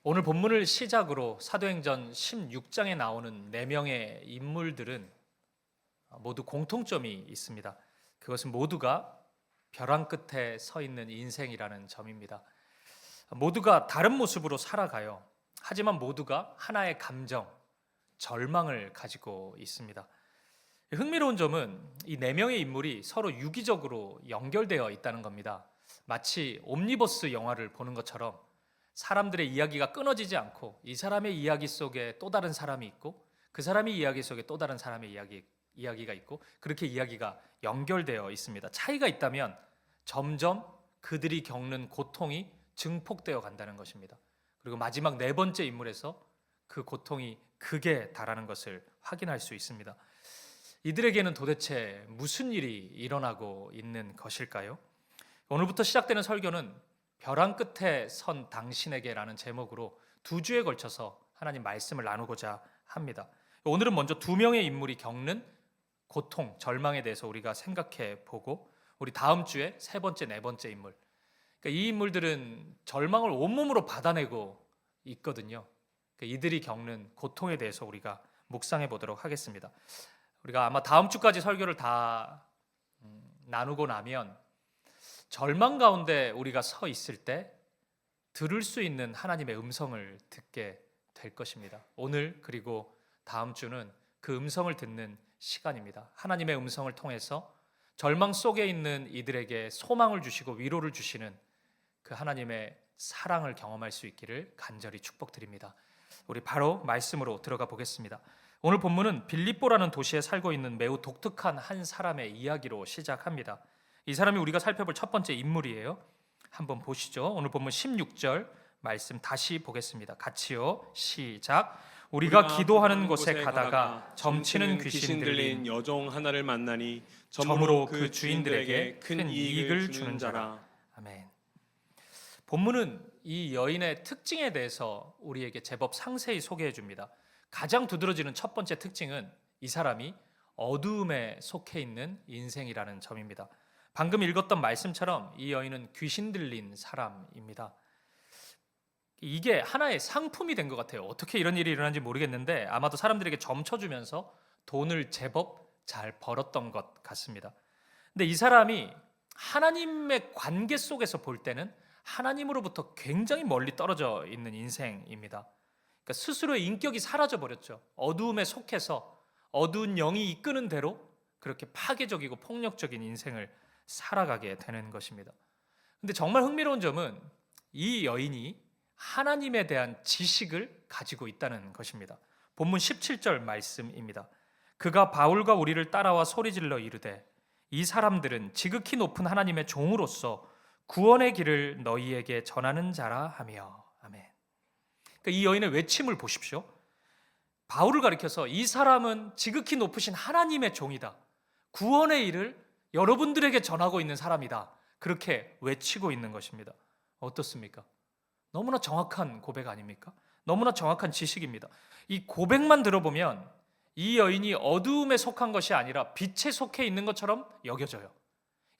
오늘 본문을 시작으로 사도행전 16장에 나오는 4명의 인물들은 모두 공통점이 있습니다. 그것은 모두가 벼랑 끝에 서 있는 인생이라는 점입니다. 모두가 다른 모습으로 살아가요. 하지만 모두가 하나의 감정, 절망을 가지고 있습니다. 흥미로운 점은 이 4명의 인물이 서로 유기적으로 연결되어 있다는 겁니다. 마치 옴니버스 영화를 보는 것처럼 사람들의 이야기가 끊어지지 않고 이 사람의 이야기 속에 또 다른 사람이 있고 그 사람의 이야기 속에 또 다른 사람의 이야기가 있고 그렇게 이야기가 연결되어 있습니다. 차이가 있다면 점점 그들이 겪는 고통이 증폭되어 간다는 것입니다. 그리고 마지막 4번째 인물에서 그 고통이 극에 달하는 것을 확인할 수 있습니다. 이들에게는 도대체 무슨 일이 일어나고 있는 것일까요? 오늘부터 시작되는 설교는 벼랑 끝에 선 당신에게라는 제목으로 2주에 걸쳐서 하나님 말씀을 나누고자 합니다. 오늘은 먼저 2명의 인물이 겪는 고통, 절망에 대해서 우리가 생각해 보고 우리 다음 주에 3번째, 4번째 인물, 그러니까 이 인물들은 절망을 온몸으로 받아내고 있거든요. 그러니까 이들이 겪는 고통에 대해서 우리가 묵상해 보도록 하겠습니다. 우리가 아마 다음 주까지 설교를 다 나누고 나면 절망 가운데 우리가 서 있을 때 들을 수 있는 하나님의 음성을 듣게 될 것입니다. 오늘 그리고 다음 주는 그 음성을 듣는 시간입니다. 하나님의 음성을 통해서 절망 속에 있는 이들에게 소망을 주시고 위로를 주시는 그 하나님의 사랑을 경험할 수 있기를 간절히 축복드립니다. 우리 바로 말씀으로 들어가 보겠습니다. 오늘 본문은 빌립보라는 도시에 살고 있는 매우 독특한 한 사람의 이야기로 시작합니다. 이 사람이 우리가 살펴볼 첫 번째 인물이에요. 한번 보시죠. 오늘 본문 16절 말씀 다시 보겠습니다. 같이요. 시작. 우리가 기도하는 곳에 가다가 점치는 귀신 들린 여종 하나를 만나니 점으로 그 주인들에게 큰 이익을 주는 자라. 아멘. 본문은 이 여인의 특징에 대해서 우리에게 제법 상세히 소개해 줍니다. 가장 두드러지는 첫 번째 특징은 이 사람이 어두움에 속해 있는 인생이라는 점입니다. 방금 읽었던 말씀처럼 이 여인은 귀신 들린 사람입니다. 이게 하나의 상품이 된 것 같아요. 어떻게 이런 일이 일어난지 모르겠는데 아마도 사람들에게 점쳐주면서 돈을 제법 잘 벌었던 것 같습니다. 근데 이 사람이 하나님의 관계 속에서 볼 때는 하나님으로부터 굉장히 멀리 떨어져 있는 인생입니다. 그러니까 스스로의 인격이 사라져 버렸죠. 어두움에 속해서 어두운 영이 이끄는 대로 그렇게 파괴적이고 폭력적인 인생을 살아가게 되는 것입니다. 근데 정말 흥미로운 점은 이 여인이 하나님에 대한 지식을 가지고 있다는 것입니다. 본문 17절 말씀입니다. 그가 바울과 우리를 따라와 소리질러 이르되 이 사람들은 지극히 높은 하나님의 종으로서 구원의 길을 너희에게 전하는 자라 하며. 아멘. 그러니까 이 여인의 외침을 보십시오. 바울을 가리켜서 이 사람은 지극히 높으신 하나님의 종이다. 구원의 일을 여러분들에게 전하고 있는 사람이다. 그렇게 외치고 있는 것입니다. 어떻습니까? 너무나 정확한 고백 아닙니까? 너무나 정확한 지식입니다. 이 고백만 들어보면 이 여인이 어두움에 속한 것이 아니라 빛에 속해 있는 것처럼 여겨져요.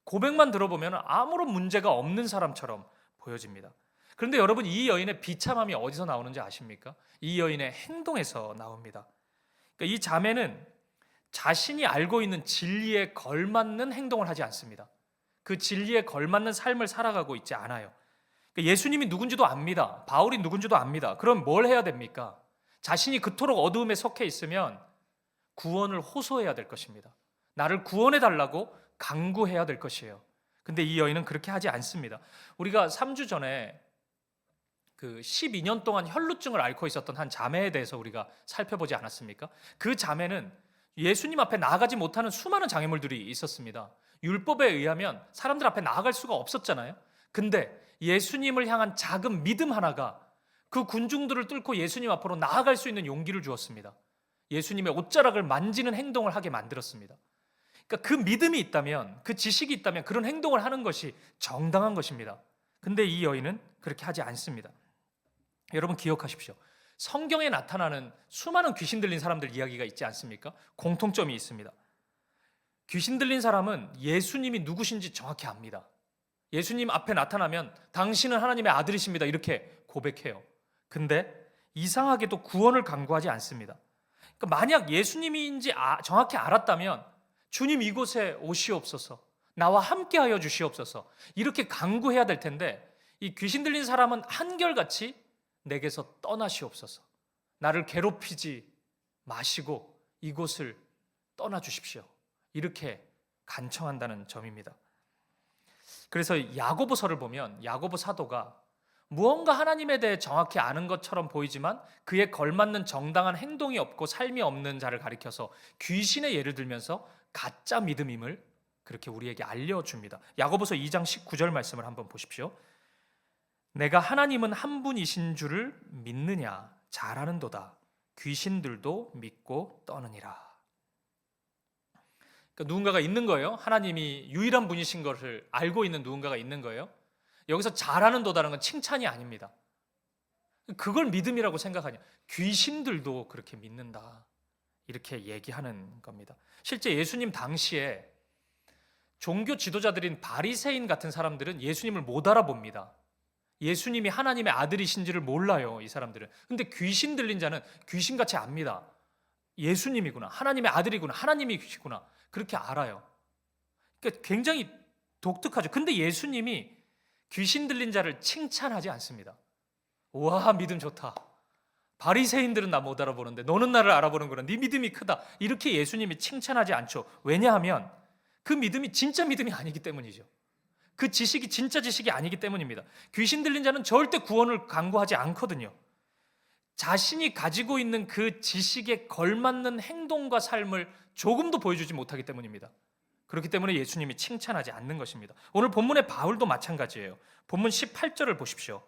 고백만 들어보면 아무런 문제가 없는 사람처럼 보여집니다. 그런데 여러분, 이 여인의 비참함이 어디서 나오는지 아십니까? 이 여인의 행동에서 나옵니다. 그러니까 이 자매는 자신이 알고 있는 진리에 걸맞는 행동을 하지 않습니다. 그 진리에 걸맞는 삶을 살아가고 있지 않아요. 그러니까 예수님이 누군지도 압니다. 바울이 누군지도 압니다. 그럼 뭘 해야 됩니까? 자신이 그토록 어두움에 속해 있으면 구원을 호소해야 될 것입니다. 나를 구원해 달라고 간구해야 될 것이에요. 근데 이 여인은 그렇게 하지 않습니다. 우리가 3주 전에 그 12년 동안 혈루증을 앓고 있었던 한 자매에 대해서 우리가 살펴보지 않았습니까? 그 자매는 예수님 앞에 나아가지 못하는 수많은 장애물들이 있었습니다. 율법에 의하면 사람들 앞에 나아갈 수가 없었잖아요. 근데 예수님을 향한 작은 믿음 하나가 그 군중들을 뚫고 예수님 앞으로 나아갈 수 있는 용기를 주었습니다. 예수님의 옷자락을 만지는 행동을 하게 만들었습니다. 그러니까 그 믿음이 있다면, 그 지식이 있다면 그런 행동을 하는 것이 정당한 것입니다. 근데 이 여인은 그렇게 하지 않습니다. 여러분 기억하십시오. 성경에 나타나는 수많은 귀신 들린 사람들 이야기가 있지 않습니까? 공통점이 있습니다. 귀신 들린 사람은 예수님이 누구신지 정확히 압니다. 예수님 앞에 나타나면 당신은 하나님의 아들이십니다. 이렇게 고백해요. 근데 이상하게도 구원을 강구하지 않습니다. 그러니까 만약 예수님인지 정확히 알았다면 주님 이곳에 오시옵소서, 나와 함께하여 주시옵소서 이렇게 간구해야 될 텐데, 이 귀신 들린 사람은 한결같이 내게서 떠나시옵소서, 나를 괴롭히지 마시고 이곳을 떠나 주십시오, 이렇게 간청한다는 점입니다. 그래서 야고보서를 보면 야고보 사도가 무언가 하나님에 대해 정확히 아는 것처럼 보이지만 그에 걸맞는 정당한 행동이 없고 삶이 없는 자를 가리켜서 귀신의 예를 들면서 가짜 믿음임을 그렇게 우리에게 알려줍니다. 야고보서 2장 19절 말씀을 한번 보십시오. 내가 하나님은 한 분이신 줄을 믿느냐? 잘하는도다. 귀신들도 믿고 떠느니라. 그러니까 누군가가 있는 거예요. 하나님이 유일한 분이신 것을 알고 있는 누군가가 있는 거예요. 여기서 잘하는도다라는 건 칭찬이 아닙니다. 그걸 믿음이라고 생각하냐? 귀신들도 그렇게 믿는다, 이렇게 얘기하는 겁니다. 실제 예수님 당시에 종교 지도자들인 바리새인 같은 사람들은 예수님을 못 알아봅니다. 예수님이 하나님의 아들이신지를 몰라요, 이 사람들은. 근데 귀신 들린 자는 귀신같이 압니다. 예수님이구나, 하나님의 아들이구나, 하나님이시구나, 그렇게 알아요. 그러니까 굉장히 독특하죠. 근데 예수님이 귀신 들린 자를 칭찬하지 않습니다. 와, 믿음 좋다. 바리새인들은 나 못 알아보는데 너는 나를 알아보는구나, 네 믿음이 크다, 이렇게 예수님이 칭찬하지 않죠. 왜냐하면 그 믿음이 진짜 믿음이 아니기 때문이죠. 그 지식이 진짜 지식이 아니기 때문입니다. 귀신 들린 자는 절대 구원을 강구하지 않거든요. 자신이 가지고 있는 그 지식에 걸맞는 행동과 삶을 조금도 보여주지 못하기 때문입니다. 그렇기 때문에 예수님이 칭찬하지 않는 것입니다. 오늘 본문의 바울도 마찬가지예요. 본문 18절을 보십시오.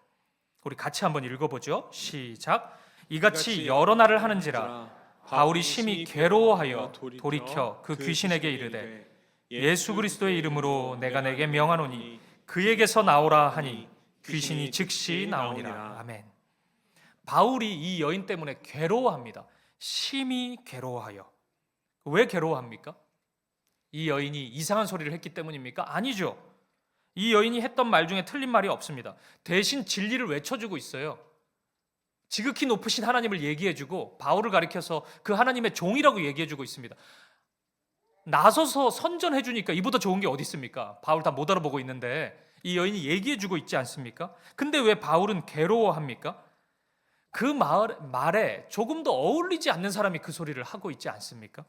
우리 같이 한번 읽어보죠. 시작. 이같이 여러 날을 하는지라 바울이 심히 괴로워하여 돌이켜 그 귀신에게 이르되 예수 그리스도의 이름으로 내가 내게 명하노니 그에게서 나오라 하니 귀신이 즉시 나오니라. 아멘. 바울이 이 여인 때문에 괴로워합니다. 심히 괴로워하여. 왜 괴로워합니까? 이 여인이 이상한 소리를 했기 때문입니까? 아니죠. 이 여인이 했던 말 중에 틀린 말이 없습니다. 대신 진리를 외쳐주고 있어요. 지극히 높으신 하나님을 얘기해주고 바울을 가리켜서 그 하나님의 종이라고 얘기해주고 있습니다. 나서서 선전해주니까 이보다 좋은 게 어디 있습니까? 바울 다 못 알아보고 있는데 이 여인이 얘기해주고 있지 않습니까? 근데 왜 바울은 괴로워합니까? 그 말에 조금 더 어울리지 않는 사람이 그 소리를 하고 있지 않습니까?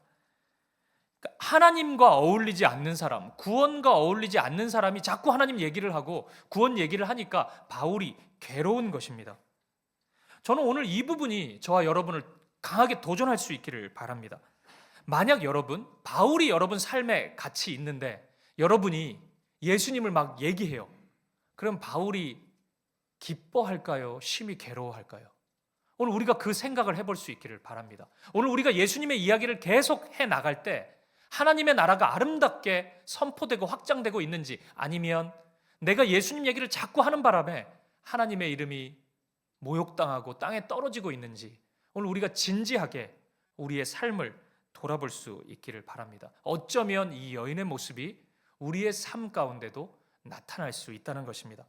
하나님과 어울리지 않는 사람, 구원과 어울리지 않는 사람이 자꾸 하나님 얘기를 하고 구원 얘기를 하니까 바울이 괴로운 것입니다. 저는 오늘 이 부분이 저와 여러분을 강하게 도전할 수 있기를 바랍니다. 만약 여러분, 바울이 여러분 삶에 같이 있는데 여러분이 예수님을 막 얘기해요. 그럼 바울이 기뻐할까요? 심히 괴로워할까요? 오늘 우리가 그 생각을 해볼 수 있기를 바랍니다. 오늘 우리가 예수님의 이야기를 계속 해나갈 때 하나님의 나라가 아름답게 선포되고 확장되고 있는지, 아니면 내가 예수님 얘기를 자꾸 하는 바람에 하나님의 이름이 모욕당하고 땅에 떨어지고 있는지, 오늘 우리가 진지하게 우리의 삶을 돌아볼 수 있기를 바랍니다. 어쩌면 이 여인의 모습이 우리의 삶 가운데도 나타날 수 있다는 것입니다.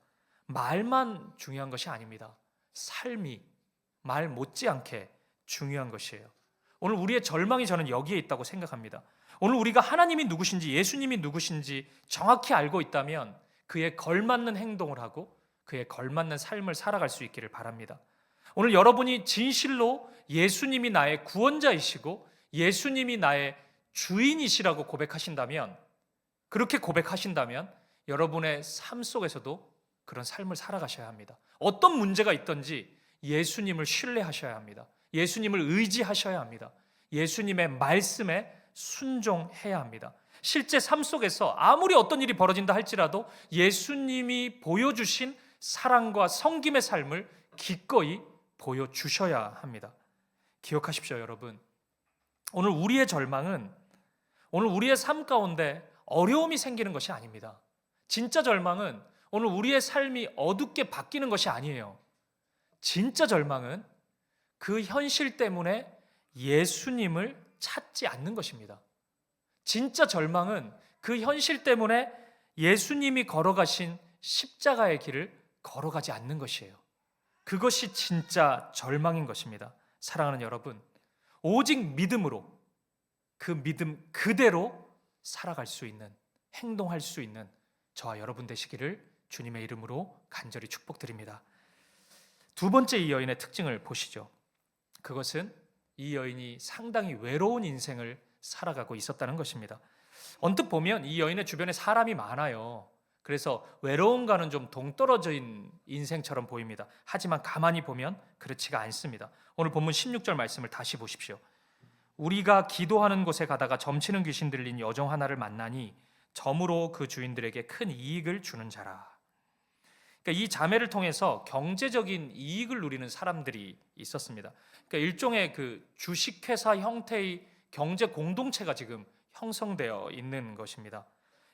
말만 중요한 것이 아닙니다. 삶이 말 못지않게 중요한 것이에요. 오늘 우리의 절망이 저는 여기에 있다고 생각합니다. 오늘 우리가 하나님이 누구신지, 예수님이 누구신지 정확히 알고 있다면 그에 걸맞는 행동을 하고 그에 걸맞는 삶을 살아갈 수 있기를 바랍니다. 오늘 여러분이 진실로 예수님이 나의 구원자이시고 예수님이 나의 주인이시라고 고백하신다면, 그렇게 고백하신다면 여러분의 삶 속에서도 그런 삶을 살아가셔야 합니다. 어떤 문제가 있든지 예수님을 신뢰하셔야 합니다. 예수님을 의지하셔야 합니다. 예수님의 말씀에 순종해야 합니다. 실제 삶 속에서 아무리 어떤 일이 벌어진다 할지라도 예수님이 보여주신 사랑과 섬김의 삶을 기꺼이 보여주셔야 합니다. 기억하십시오, 여러분. 오늘 우리의 절망은 오늘 우리의 삶 가운데 어려움이 생기는 것이 아닙니다. 진짜 절망은 오늘 우리의 삶이 어둡게 바뀌는 것이 아니에요. 진짜 절망은 그 현실 때문에 예수님을 찾지 않는 것입니다. 진짜 절망은 그 현실 때문에 예수님이 걸어가신 십자가의 길을 걸어가지 않는 것이에요. 그것이 진짜 절망인 것입니다. 사랑하는 여러분, 오직 믿음으로 그 믿음 그대로 살아갈 수 있는, 행동할 수 있는 저와 여러분 되시기를 주님의 이름으로 간절히 축복드립니다. 두 번째 이 여인의 특징을 보시죠. 그것은 이 여인이 상당히 외로운 인생을 살아가고 있었다는 것입니다. 언뜻 보면 이 여인의 주변에 사람이 많아요. 그래서 외로움과는 좀 동떨어진 인생처럼 보입니다. 하지만 가만히 보면 그렇지가 않습니다. 오늘 본문 16절 말씀을 다시 보십시오. 우리가 기도하는 곳에 가다가 점치는 귀신 들린 여종 하나를 만나니 점으로 그 주인들에게 큰 이익을 주는 자라. 그러니까 이 자매를 통해서 경제적인 이익을 누리는 사람들이 있었습니다. 그러니까 일종의 그 주식회사 형태의 경제 공동체가 지금 형성되어 있는 것입니다.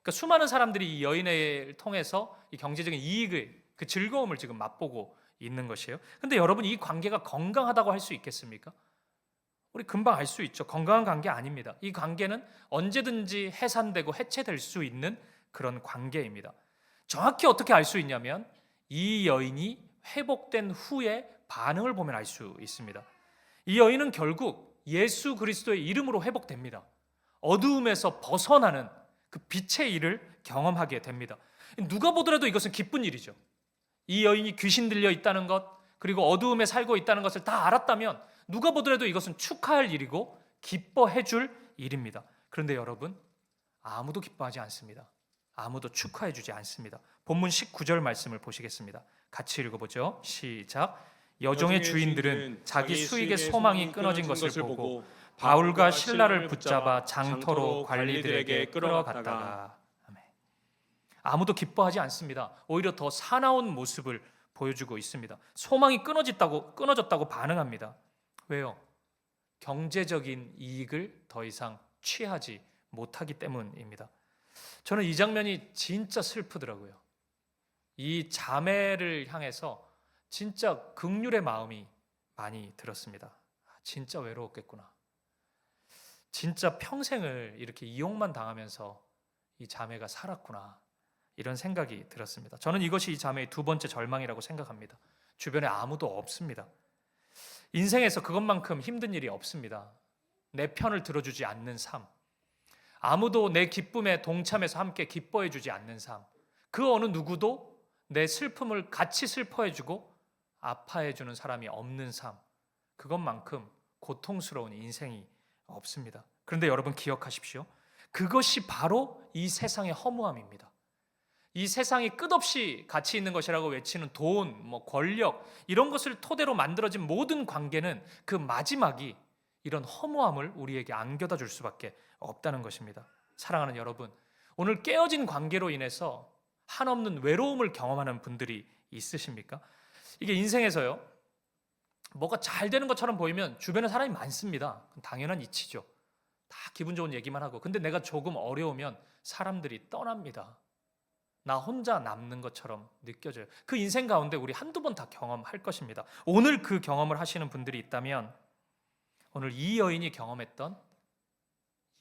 그러니까 수많은 사람들이 이 여인을 통해서 이 경제적인 이익을, 그 즐거움을 지금 맛보고 있는 것이에요. 근데 여러분, 이 관계가 건강하다고 할 수 있겠습니까? 우리 금방 알 수 있죠. 건강한 관계 아닙니다. 이 관계는 언제든지 해산되고 해체될 수 있는 그런 관계입니다. 정확히 어떻게 알 수 있냐면 이 여인이 회복된 후에 반응을 보면 알 수 있습니다. 이 여인은 결국 예수 그리스도의 이름으로 회복됩니다. 어두움에서 벗어나는 그 빛의 일을 경험하게 됩니다. 누가 보더라도 이것은 기쁜 일이죠. 이 여인이 귀신 들려 있다는 것, 그리고 어두움에 살고 있다는 것을 다 알았다면 누가 보더라도 이것은 축하할 일이고 기뻐해 줄 일입니다. 그런데 여러분, 아무도 기뻐하지 않습니다. 아무도 축하해 주지 않습니다. 본문 19절 말씀을 보시겠습니다. 같이 읽어보죠. 시작. 여종의 주인들은 자기 수익의 소망이 끊어진 것을 보고 바울과 실라를 붙잡아 장터로 관리들에게 끌어갔다가. 아멘. 아무도 기뻐하지 않습니다. 오히려 더 사나운 모습을 보여주고 있습니다. 소망이 끊어졌다고 반응합니다. 왜요? 경제적인 이익을 더 이상 취하지 못하기 때문입니다. 저는 이 장면이 진짜 슬프더라고요. 이 자매를 향해서 진짜 긍휼의 마음이 많이 들었습니다. 진짜 외로웠겠구나. 진짜 평생을 이렇게 이용만 당하면서 이 자매가 살았구나. 이런 생각이 들었습니다. 저는 이것이 이 자매의 두 번째 절망이라고 생각합니다. 주변에 아무도 없습니다. 인생에서 그것만큼 힘든 일이 없습니다. 내 편을 들어주지 않는 삶, 아무도 내 기쁨에 동참해서 함께 기뻐해 주지 않는 삶, 그 어느 누구도 내 슬픔을 같이 슬퍼해 주고 아파해 주는 사람이 없는 삶, 그것만큼 고통스러운 인생이 없습니다. 그런데 여러분 기억하십시오. 그것이 바로 이 세상의 허무함입니다. 이 세상이 끝없이 가치 있는 것이라고 외치는 돈, 권력, 이런 것을 토대로 만들어진 모든 관계는 그 마지막이 이런 허무함을 우리에게 안겨다 줄 수밖에 없다는 것입니다. 사랑하는 여러분, 오늘 깨어진 관계로 인해서 한없는 외로움을 경험하는 분들이 있으십니까? 이게 인생에서요, 뭐가 잘 되는 것처럼 보이면 주변에 사람이 많습니다. 당연한 이치죠. 다 기분 좋은 얘기만 하고. 근데 내가 조금 어려우면 사람들이 떠납니다. 나 혼자 남는 것처럼 느껴져요. 그 인생 가운데 우리 한두 번 다 경험할 것입니다. 오늘 그 경험을 하시는 분들이 있다면 오늘 이 여인이 경험했던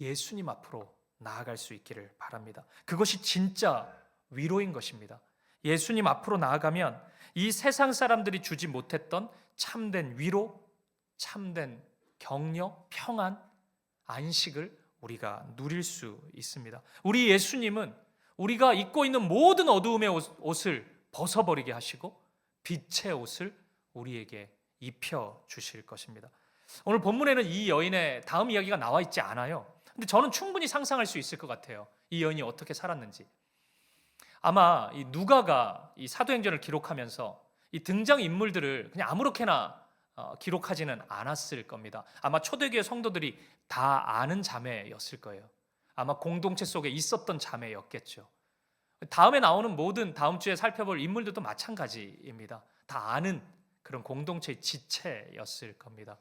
예수님 앞으로 나아갈 수 있기를 바랍니다. 그것이 진짜 위로인 것입니다. 예수님 앞으로 나아가면 이 세상 사람들이 주지 못했던 참된 위로, 참된 격려, 평안, 안식을 우리가 누릴 수 있습니다. 우리 예수님은 우리가 입고 있는 모든 어두움의 옷을 벗어버리게 하시고 빛의 옷을 우리에게 입혀 주실 것입니다. 오늘 본문에는 이 여인의 다음 이야기가 나와 있지 않아요. 근데 저는 충분히 상상할 수 있을 것 같아요. 이 여인이 어떻게 살았는지. 아마 이 누가가 이 사도행전을 기록하면서 이 등장 인물들을 그냥 아무렇게나 기록하지는 않았을 겁니다. 아마 초대교회 성도들이 다 아는 자매였을 거예요. 아마 공동체 속에 있었던 자매였겠죠. 다음에 나오는 모든 다음 주에 살펴볼 인물들도 마찬가지입니다. 다 아는 그런 공동체의 지체였을 겁니다.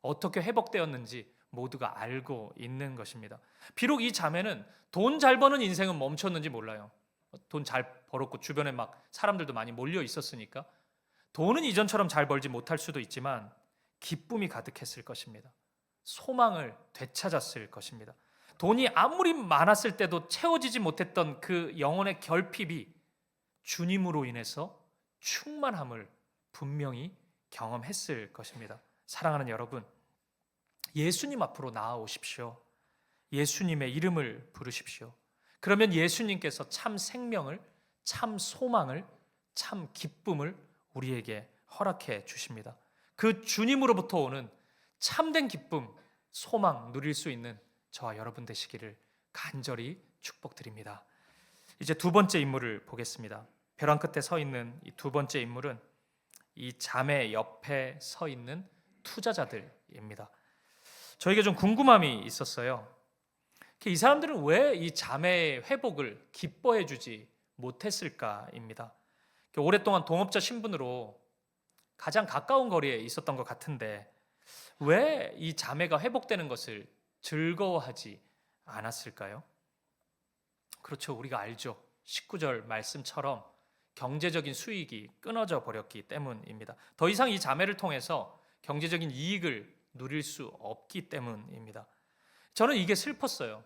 어떻게 회복되었는지 모두가 알고 있는 것입니다. 비록 이 자매는 돈 잘 버는 인생은 멈췄는지 몰라요. 돈 잘 벌었고 주변에 막 사람들도 많이 몰려 있었으니까 돈은 이전처럼 잘 벌지 못할 수도 있지만 기쁨이 가득했을 것입니다. 소망을 되찾았을 것입니다. 돈이 아무리 많았을 때도 채워지지 못했던 그 영혼의 결핍이 주님으로 인해서 충만함을 분명히 경험했을 것입니다. 사랑하는 여러분, 예수님 앞으로 나아오십시오. 예수님의 이름을 부르십시오. 그러면 예수님께서 참 생명을, 참 소망을, 참 기쁨을 우리에게 허락해 주십니다. 그 주님으로부터 오는 참된 기쁨, 소망 누릴 수 있는 저와 여러분 되시기를 간절히 축복드립니다. 이제 두 번째 인물을 보겠습니다. 벼랑 끝에 서 있는 이 두 번째 인물은 이 자매 옆에 서 있는 투자자들입니다. 저에게 좀 궁금함이 있었어요. 이 사람들은 왜 이 자매의 회복을 기뻐해 주지 못했을까입니다. 오랫동안 동업자 신분으로 가장 가까운 거리에 있었던 것 같은데 왜 이 자매가 회복되는 것을 즐거워하지 않았을까요? 그렇죠. 우리가 알죠. 19절 말씀처럼 경제적인 수익이 끊어져 버렸기 때문입니다. 더 이상 이 자매를 통해서 경제적인 이익을 누릴 수 없기 때문입니다. 저는 이게 슬펐어요.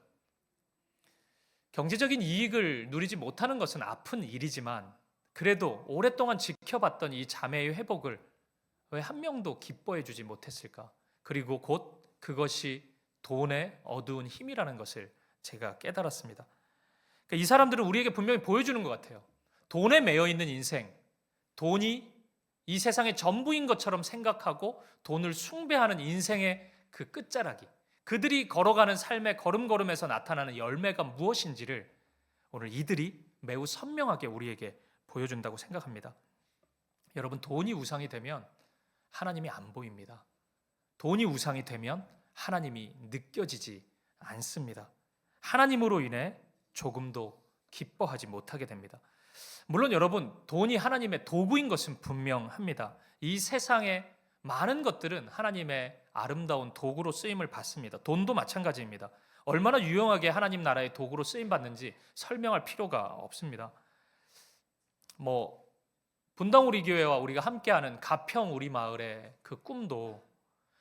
경제적인 이익을 누리지 못하는 것은 아픈 일이지만 그래도 오랫동안 지켜봤던 이 자매의 회복을 왜 한 명도 기뻐해 주지 못했을까? 그리고 곧 그것이 돈의 어두운 힘이라는 것을 제가 깨달았습니다. 그러니까 이 사람들은 우리에게 분명히 보여주는 것 같아요. 돈에 매여 있는 인생, 돈이 이 세상의 전부인 것처럼 생각하고 돈을 숭배하는 인생의 그 끝자락이, 그들이 걸어가는 삶의 걸음걸음에서 나타나는 열매가 무엇인지를 오늘 이들이 매우 선명하게 우리에게 보여준다고 생각합니다. 여러분, 돈이 우상이 되면 하나님이 안 보입니다. 돈이 우상이 되면 하나님이 느껴지지 않습니다. 하나님으로 인해 조금도 기뻐하지 못하게 됩니다. 물론 여러분, 돈이 하나님의 도구인 것은 분명합니다. 이 세상의 많은 것들은 하나님의 아름다운 도구로 쓰임을 받습니다. 돈도 마찬가지입니다. 얼마나 유용하게 하나님 나라의 도구로 쓰임 받는지 설명할 필요가 없습니다. 분당 우리 교회와 우리가 함께하는 가평 우리 마을의 그 꿈도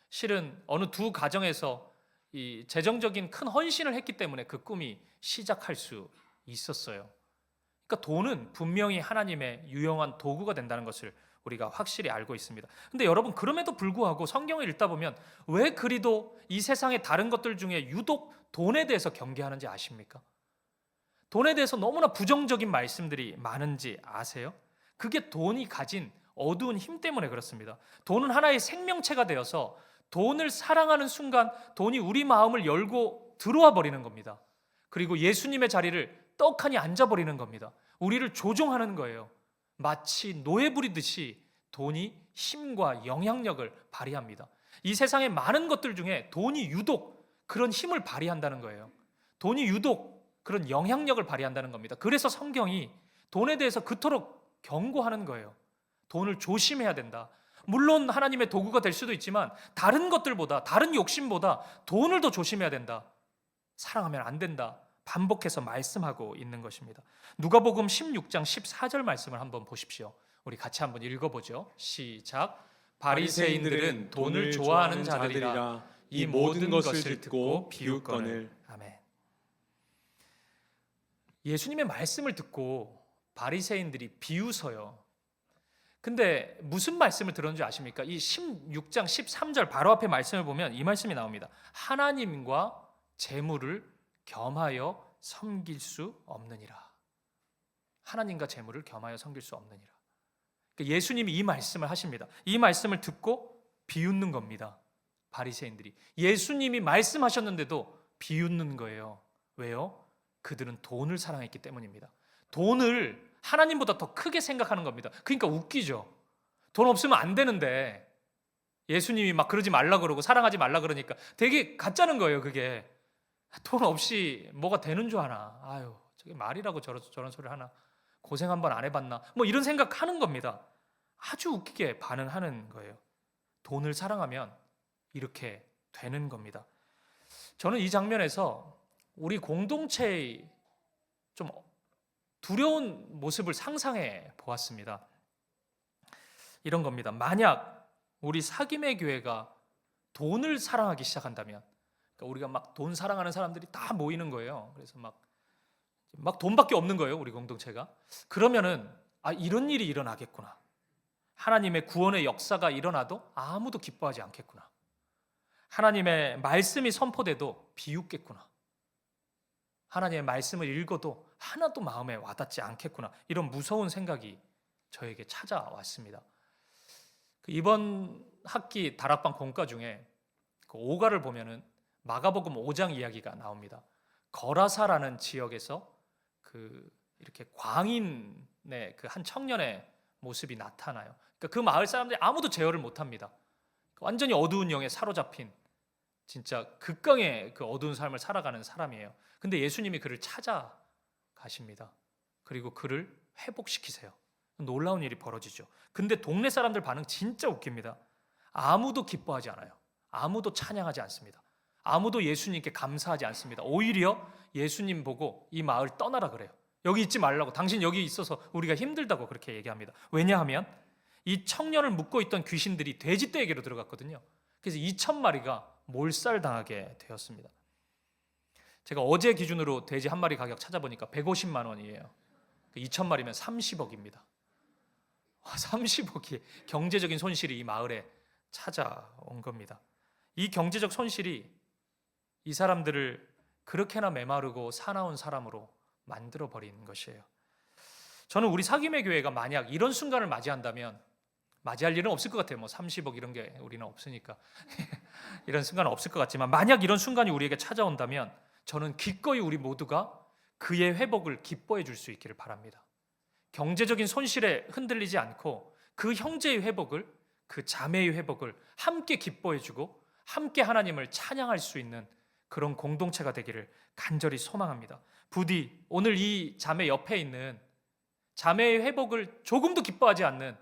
실은 어느 두 가정에서 이 재정적인 큰 헌신을 했기 때문에 그 꿈이 시작할 수 있었어요. 그러니까 돈은 분명히 하나님의 유용한 도구가 된다는 것을 우리가 확실히 알고 있습니다. 근데 여러분, 그럼에도 불구하고 성경을 읽다 보면 왜 그리도 이 세상의 다른 것들 중에 유독 돈에 대해서 경계하는지 아십니까? 돈에 대해서 너무나 부정적인 말씀들이 많은지 아세요? 그게 돈이 가진 어두운 힘 때문에 그렇습니다. 돈은 하나의 생명체가 되어서 돈을 사랑하는 순간 돈이 우리 마음을 열고 들어와 버리는 겁니다. 그리고 예수님의 자리를 떡하니 앉아버리는 겁니다. 우리를 조종하는 거예요. 마치 노예 부리듯이 돈이 힘과 영향력을 발휘합니다. 이 세상의 많은 것들 중에 돈이 유독 그런 힘을 발휘한다는 거예요. 돈이 유독 그런 영향력을 발휘한다는 겁니다. 그래서 성경이 돈에 대해서 그토록 경고하는 거예요. 돈을 조심해야 된다. 물론 하나님의 도구가 될 수도 있지만 다른 것들보다, 다른 욕심보다 돈을 더 조심해야 된다. 사랑하면 안 된다. 반복해서 말씀하고 있는 것입니다. 누가복음 16장 14절 말씀을 한번 보십시오. 우리 같이 한번 읽어보죠. 시작. 바리새인들은 돈을 좋아하는 자들이라 이 모든 것을 듣고 비웃거늘. 아멘. 예수님의 말씀을 듣고 바리새인들이 비웃어요. 근데 무슨 말씀을 들었는지 아십니까? 이 16장 13절 바로 앞에 말씀을 보면 이 말씀이 나옵니다. 하나님과 재물을 겸하여 섬길 수 없느니라. 하나님과 재물을 겸하여 섬길 수 없느니라. 그러니까 예수님이 이 말씀을 하십니다. 이 말씀을 듣고 비웃는 겁니다. 바리새인들이 예수님이 말씀하셨는데도 비웃는 거예요. 왜요? 그들은 돈을 사랑했기 때문입니다. 돈을 하나님보다 더 크게 생각하는 겁니다. 그러니까 웃기죠. 돈 없으면 안 되는데 예수님이 막 그러지 말라 그러고 사랑하지 말라 그러니까 되게 가짜는 거예요. 그게 돈 없이 뭐가 되는 줄 아나. 아유, 저게 말이라고 저런 소리를 하나. 고생 한번 안 해봤나. 이런 생각하는 겁니다. 아주 웃기게 반응하는 거예요. 돈을 사랑하면 이렇게 되는 겁니다. 저는 이 장면에서 우리 공동체의 좀 두려운 모습을 상상해 보았습니다. 이런 겁니다. 만약 우리 사김의 교회가 돈을 사랑하기 시작한다면, 그러니까 우리가 막 돈 사랑하는 사람들이 다 모이는 거예요. 그래서 막 돈밖에 없는 거예요, 우리 공동체가. 그러면은 이런 일이 일어나겠구나. 하나님의 구원의 역사가 일어나도 아무도 기뻐하지 않겠구나. 하나님의 말씀이 선포돼도 비웃겠구나. 하나님의 말씀을 읽어도 하나도 마음에 와닿지 않겠구나. 이런 무서운 생각이 저에게 찾아왔습니다. 이번 학기 다락방 공과 중에 그 5가를 보면은 마가복음 5장 이야기가 나옵니다. 거라사라는 지역에서 이렇게 광인의 그 한 청년의 모습이 나타나요. 그러니까 그 마을 사람들이 아무도 제어를 못합니다. 완전히 어두운 영에 사로잡힌 진짜 극강의 그 어두운 삶을 살아가는 사람이에요. 근데 예수님이 그를 찾아가십니다. 그리고 그를 회복시키세요. 놀라운 일이 벌어지죠. 근데 동네 사람들 반응 진짜 웃깁니다. 아무도 기뻐하지 않아요. 아무도 찬양하지 않습니다. 아무도 예수님께 감사하지 않습니다. 오히려 예수님 보고 이 마을 떠나라 그래요. 여기 있지 말라고, 당신 여기 있어서 우리가 힘들다고 그렇게 얘기합니다. 왜냐하면 이 청년을 묶고 있던 귀신들이 돼지떼에게로 들어갔거든요. 그래서 2,000마리가 몰살당하게 되었습니다. 제가 어제 기준으로 돼지 한 마리 가격 찾아보니까 150만 원이에요. 2,000마리면 30억입니다. 30억이 경제적인 손실이 이 마을에 찾아온 겁니다. 이 경제적 손실이 이 사람들을 그렇게나 메마르고 사나운 사람으로 만들어버린 것이에요. 저는 우리 사김의 교회가 만약 이런 순간을 맞이한다면, 맞이할 일은 없을 것 같아요. 30억 이런 게 우리는 없으니까 이런 순간은 없을 것 같지만, 만약 이런 순간이 우리에게 찾아온다면 저는 기꺼이 우리 모두가 그의 회복을 기뻐해 줄 수 있기를 바랍니다. 경제적인 손실에 흔들리지 않고 그 형제의 회복을, 그 자매의 회복을 함께 기뻐해 주고 함께 하나님을 찬양할 수 있는 그런 공동체가 되기를 간절히 소망합니다. 부디 오늘 이 자매 옆에 있는 자매의 회복을 조금도 기뻐하지 않는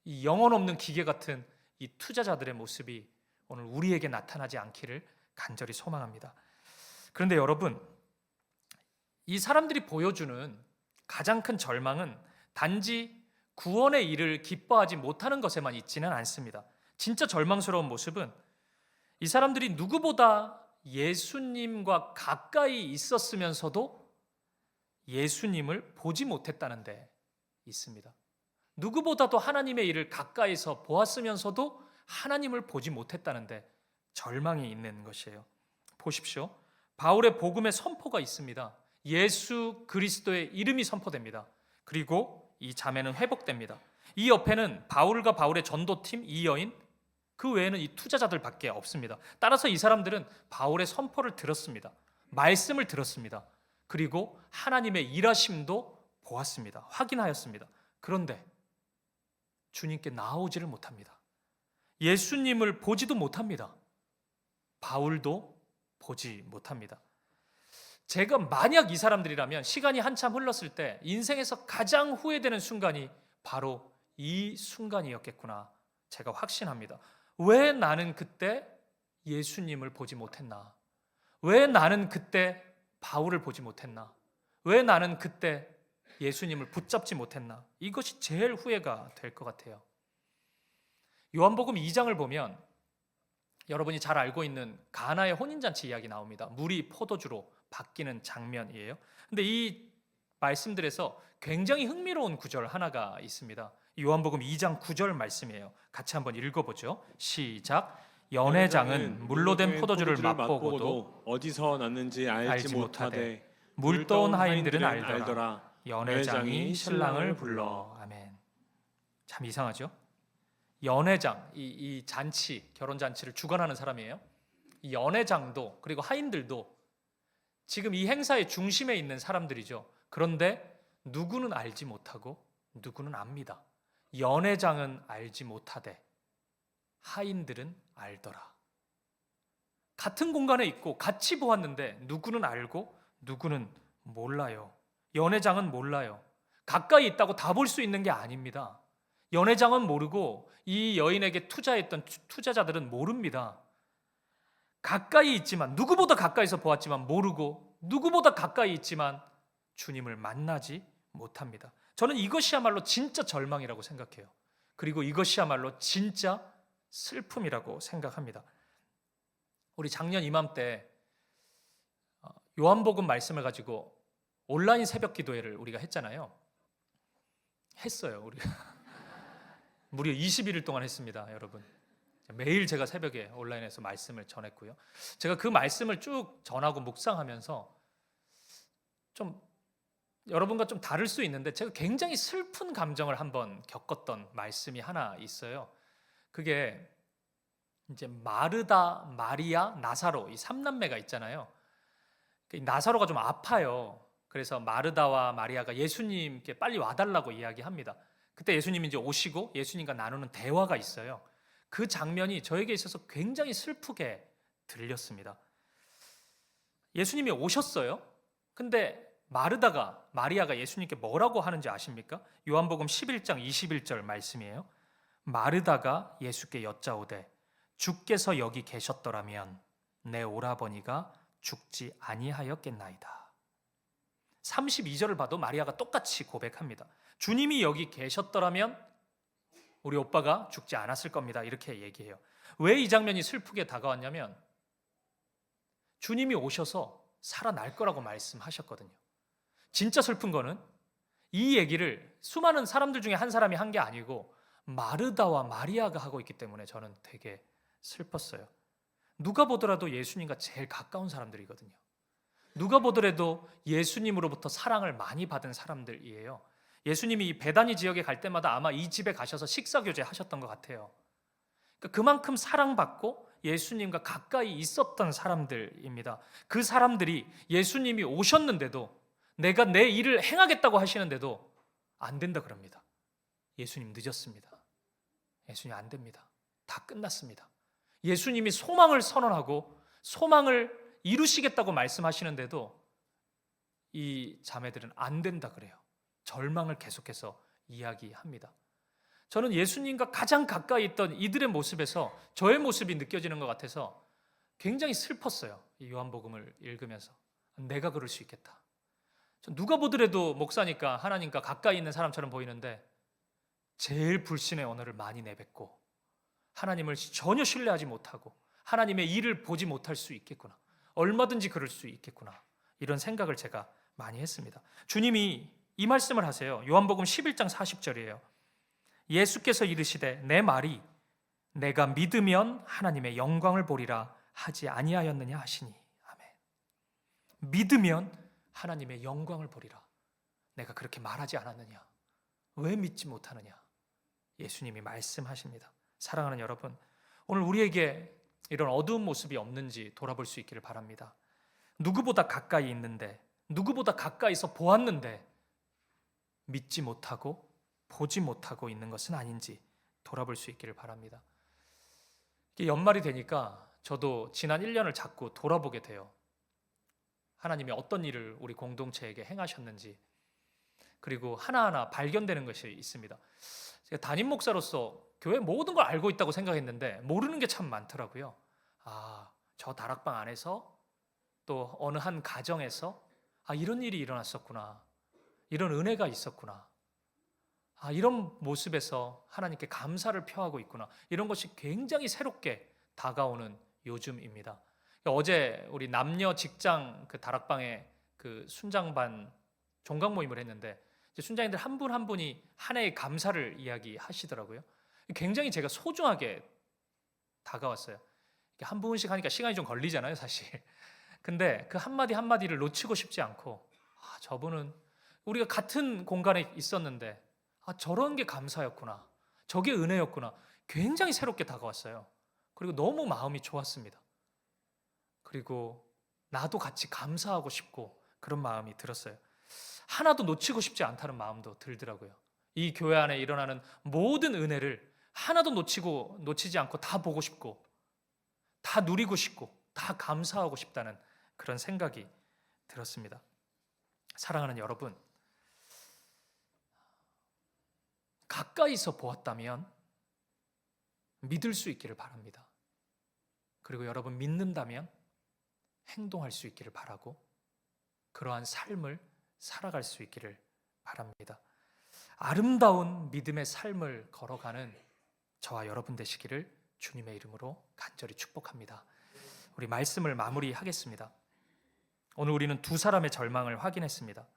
이 영혼 없는 기계 같은 이 투자자들의 모습이 오늘 우리에게 나타나지 않기를 간절히 소망합니다. 그런데 여러분, 이 사람들이 보여주는 가장 큰 절망은 단지 구원의 일을 기뻐하지 못하는 것에만 있지는 않습니다. 진짜 절망스러운 모습은 이 사람들이 누구보다 예수님과 가까이 있었으면서도 예수님을 보지 못했다는 데 있습니다. 누구보다도 하나님의 일을 가까이서 보았으면서도 하나님을 보지 못했다는 데 절망이 있는 것이에요. 보십시오. 바울의 복음의 선포가 있습니다. 예수 그리스도의 이름이 선포됩니다. 그리고 이 자매는 회복됩니다. 이 옆에는 바울과 바울의 전도팀, 이 여인, 그 외에는 이 투자자들밖에 없습니다. 따라서 이 사람들은 바울의 선포를 들었습니다. 말씀을 들었습니다. 그리고 하나님의 일하심도 보았습니다. 확인하였습니다. 그런데 주님께 나오지를 못합니다. 예수님을 보지도 못합니다. 바울도 보지 못합니다. 제가 만약 이 사람들이라면 시간이 한참 흘렀을 때 인생에서 가장 후회되는 순간이 바로 이 순간이었겠구나, 제가 확신합니다. 왜 나는 그때 예수님을 보지 못했나? 왜 나는 그때 바울을 보지 못했나? 왜 나는 그때 예수님을 붙잡지 못했나? 이것이 제일 후회가 될 것 같아요. 요한복음 2장을 보면 여러분이 잘 알고 있는 가나의 혼인잔치 이야기 나옵니다. 물이 포도주로 바뀌는 장면이에요. 근데 이 말씀들에서 굉장히 흥미로운 구절 하나가 있습니다. 요한복음 2장 9절 말씀이에요. 같이 한번 읽어보죠. 시작. 연회장은 물로 된 포도주를 맛보고도 어디서 났는지 알지 못하되 물 떠온 하인들은 알더라. 연회장이 신랑을 불러. 아멘. 참 이상하죠? 연회장, 이 잔치, 결혼 잔치를 주관하는 사람이에요. 이 연회장도 그리고 하인들도 지금 이 행사의 중심에 있는 사람들이죠. 그런데 누구는 알지 못하고 누구는 압니다. 연회장은 알지 못하되 하인들은 알더라. 같은 공간에 있고 같이 보았는데 누구는 알고 누구는 몰라요. 연회장은 몰라요. 가까이 있다고 다 볼 수 있는 게 아닙니다. 연회장은 모르고 이 여인에게 투자했던 투자자들은 모릅니다. 가까이 있지만, 누구보다 가까이서 보았지만 모르고, 누구보다 가까이 있지만 주님을 만나지 못합니다. 저는 이것이야말로 진짜 절망이라고 생각해요. 그리고 이것이야말로 진짜 슬픔이라고 생각합니다. 우리 작년 이맘때 요한복음 말씀을 가지고 온라인 새벽 기도회를 우리가 했잖아요. 했어요, 우리가. 무려 21일 동안 했습니다, 여러분. 매일 제가 새벽에 온라인에서 말씀을 전했고요. 제가 그 말씀을 쭉 전하고 묵상하면서 좀 여러분과 좀 다를 수 있는데 제가 굉장히 슬픈 감정을 한번 겪었던 말씀이 하나 있어요. 그게 이제 마르다, 마리아, 나사로 이 3남매가 있잖아요. 나사로가 좀 아파요. 그래서 마르다와 마리아가 예수님께 빨리 와달라고 이야기합니다. 그때 예수님이 이제 오시고 예수님과 나누는 대화가 있어요. 그 장면이 저에게 있어서 굉장히 슬프게 들렸습니다. 예수님이 오셨어요. 근데 마리아가 예수님께 뭐라고 하는지 아십니까? 요한복음 11장 21절 말씀이에요. 마르다가 예수께 여짜오되 주께서 여기 계셨더라면 내 오라버니가 죽지 아니하였겠나이다. 32절을 봐도 마리아가 똑같이 고백합니다. 주님이 여기 계셨더라면 우리 오빠가 죽지 않았을 겁니다. 이렇게 얘기해요. 왜 이 장면이 슬프게 다가왔냐면 주님이 오셔서 살아날 거라고 말씀하셨거든요. 진짜 슬픈 거는 이 얘기를 수많은 사람들 중에 한 사람이 한 게 아니고 마르다와 마리아가 하고 있기 때문에 저는 되게 슬펐어요. 누가 보더라도 예수님과 제일 가까운 사람들이거든요. 누가 보더라도 예수님으로부터 사랑을 많이 받은 사람들이에요. 예수님이 이 베다니 지역에 갈 때마다 아마 이 집에 가셔서 식사 교제 하셨던 것 같아요. 그러니까 그만큼 사랑받고 예수님과 가까이 있었던 사람들입니다. 그 사람들이 예수님이 오셨는데도 내가 내 일을 행하겠다고 하시는데도 안 된다 그럽니다. 예수님 늦었습니다. 예수님 안 됩니다. 다 끝났습니다. 예수님이 소망을 선언하고 소망을 이루시겠다고 말씀하시는데도 이 자매들은 안 된다 그래요. 절망을 계속해서 이야기합니다. 저는 예수님과 가장 가까이 있던 이들의 모습에서 저의 모습이 느껴지는 것 같아서 굉장히 슬펐어요. 이 요한복음을 읽으면서 내가 그럴 수 있겠다. 누가 보더라도 목사니까 하나님과 가까이 있는 사람처럼 보이는데 제일 불신의 언어를 많이 내뱉고 하나님을 전혀 신뢰하지 못하고 하나님의 일을 보지 못할 수 있겠구나. 얼마든지 그럴 수 있겠구나. 이런 생각을 제가 많이 했습니다. 주님이 이 말씀을 하세요. 요한복음 11장 40절이에요. 예수께서 이르시되 내 말이 내가 믿으면 하나님의 영광을 보리라 하지 아니하였느냐 하시니. 아멘. 믿으면 하나님의 영광을 보리라. 내가 그렇게 말하지 않았느냐? 왜 믿지 못하느냐? 예수님이 말씀하십니다. 사랑하는 여러분, 오늘 우리에게 이런 어두운 모습이 없는지 돌아볼 수 있기를 바랍니다. 누구보다 가까이 있는데, 누구보다 가까이서 보았는데 믿지 못하고 보지 못하고 있는 것은 아닌지 돌아볼 수 있기를 바랍니다. 연말이 되니까 저도 지난 1년을 자꾸 돌아보게 돼요. 하나님이 어떤 일을 우리 공동체에게 행하셨는지, 그리고 하나하나 발견되는 것이 있습니다. 제가 담임 목사로서 교회 모든 걸 알고 있다고 생각했는데 모르는 게 참 많더라고요. 저 다락방 안에서 또 어느 한 가정에서 이런 일이 일어났었구나. 이런 은혜가 있었구나. 이런 모습에서 하나님께 감사를 표하고 있구나. 이런 것이 굉장히 새롭게 다가오는 요즘입니다. 어제 우리 남녀 직장 그 다락방에 그 순장반 종강 모임을 했는데 이제 순장님들 한 분 한 분이 한 해의 감사를 이야기하시더라고요. 굉장히 제가 소중하게 다가왔어요. 한 분씩 하니까 시간이 좀 걸리잖아요, 사실. 근데 그 한마디 한마디를 놓치고 싶지 않고 저분은 우리가 같은 공간에 있었는데 저런 게 감사였구나. 저게 은혜였구나. 굉장히 새롭게 다가왔어요. 그리고 너무 마음이 좋았습니다. 그리고 나도 같이 감사하고 싶고 그런 마음이 들었어요. 하나도 놓치고 싶지 않다는 마음도 들더라고요. 이 교회 안에 일어나는 모든 은혜를 하나도 놓치지 않고 다 보고 싶고 다 누리고 싶고 다 감사하고 싶다는 그런 생각이 들었습니다. 사랑하는 여러분, 가까이서 보았다면 믿을 수 있기를 바랍니다. 그리고 여러분 믿는다면 행동할 수 있기를 바라고 그러한 삶을 살아갈 수 있기를 바랍니다. 아름다운 믿음의 삶을 걸어가는 저와 여러분 되시기를 주님의 이름으로 간절히 축복합니다. 우리 말씀을 마무리하겠습니다. 오늘 우리는 두 사람의 절망을 확인했습니다.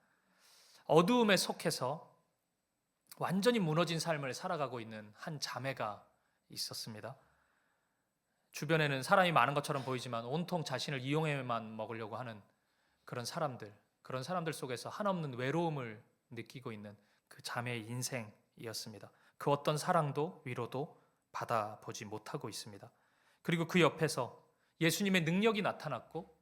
어두움에 속해서 완전히 무너진 삶을 살아가고 있는 한 자매가 있었습니다. 주변에는 사람이 많은 것처럼 보이지만 온통 자신을 이용해만 먹으려고 하는 그런 사람들 속에서 한없는 외로움을 느끼고 있는 그 자매의 인생이었습니다. 그 어떤 사랑도 위로도 받아보지 못하고 있습니다. 그리고 그 옆에서 예수님의 능력이 나타났고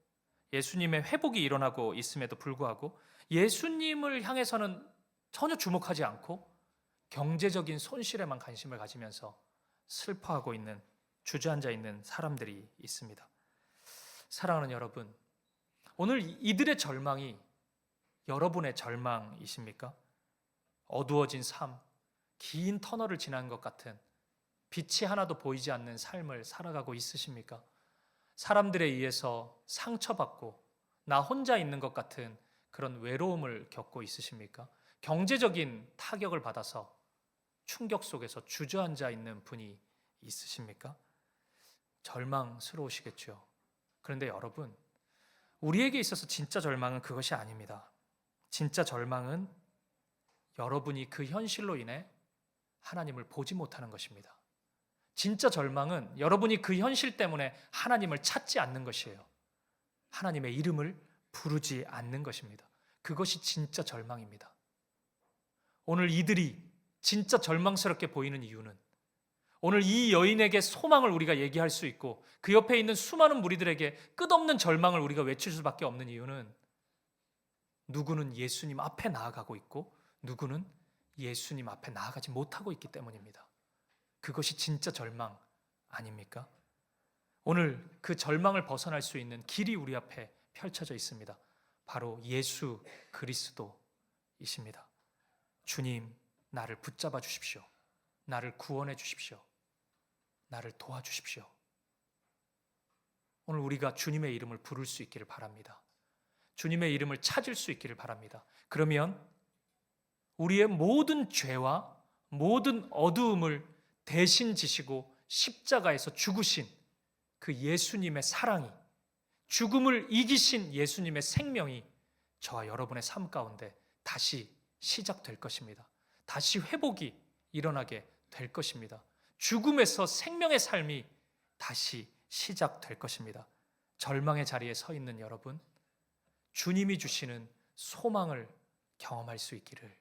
예수님의 회복이 일어나고 있음에도 불구하고 예수님을 향해서는 전혀 주목하지 않고 경제적인 손실에만 관심을 가지면서 슬퍼하고 있는, 주저앉아 있는 사람들이 있습니다. 사랑하는 여러분, 오늘 이들의 절망이 여러분의 절망이십니까? 어두워진 삶, 긴 터널을 지난 것 같은 빛이 하나도 보이지 않는 삶을 살아가고 있으십니까? 사람들에 의해서 상처받고 나 혼자 있는 것 같은 그런 외로움을 겪고 있으십니까? 경제적인 타격을 받아서 충격 속에서 주저앉아 있는 분이 있으십니까? 절망스러우시겠죠. 그런데 여러분, 우리에게 있어서 진짜 절망은 그것이 아닙니다. 진짜 절망은 여러분이 그 현실로 인해 하나님을 보지 못하는 것입니다. 진짜 절망은 여러분이 그 현실 때문에 하나님을 찾지 않는 것이에요. 하나님의 이름을 부르지 않는 것입니다. 그것이 진짜 절망입니다. 오늘 이들이 진짜 절망스럽게 보이는 이유는 오늘 이 여인에게 소망을 우리가 얘기할 수 있고 그 옆에 있는 수많은 무리들에게 끝없는 절망을 우리가 외칠 수밖에 없는 이유는 누구는 예수님 앞에 나아가고 있고 누구는 예수님 앞에 나아가지 못하고 있기 때문입니다. 그것이 진짜 절망 아닙니까? 오늘 그 절망을 벗어날 수 있는 길이 우리 앞에 펼쳐져 있습니다. 바로 예수 그리스도이십니다. 주님, 나를 붙잡아 주십시오. 나를 구원해 주십시오. 나를 도와주십시오. 오늘 우리가 주님의 이름을 부를 수 있기를 바랍니다. 주님의 이름을 찾을 수 있기를 바랍니다. 그러면 우리의 모든 죄와 모든 어두움을 대신 지시고 십자가에서 죽으신 그 예수님의 사랑이, 죽음을 이기신 예수님의 생명이 저와 여러분의 삶 가운데 다시 시작될 것입니다. 다시 회복이 일어나게 될 것입니다. 죽음에서 생명의 삶이 다시 시작될 것입니다. 절망의 자리에 서 있는 여러분, 주님이 주시는 소망을 경험할 수 있기를,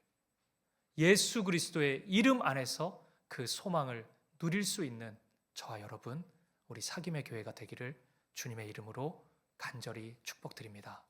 예수 그리스도의 이름 안에서 그 소망을 누릴 수 있는 저와 여러분, 우리 사김의 교회가 되기를 주님의 이름으로 간절히 축복드립니다.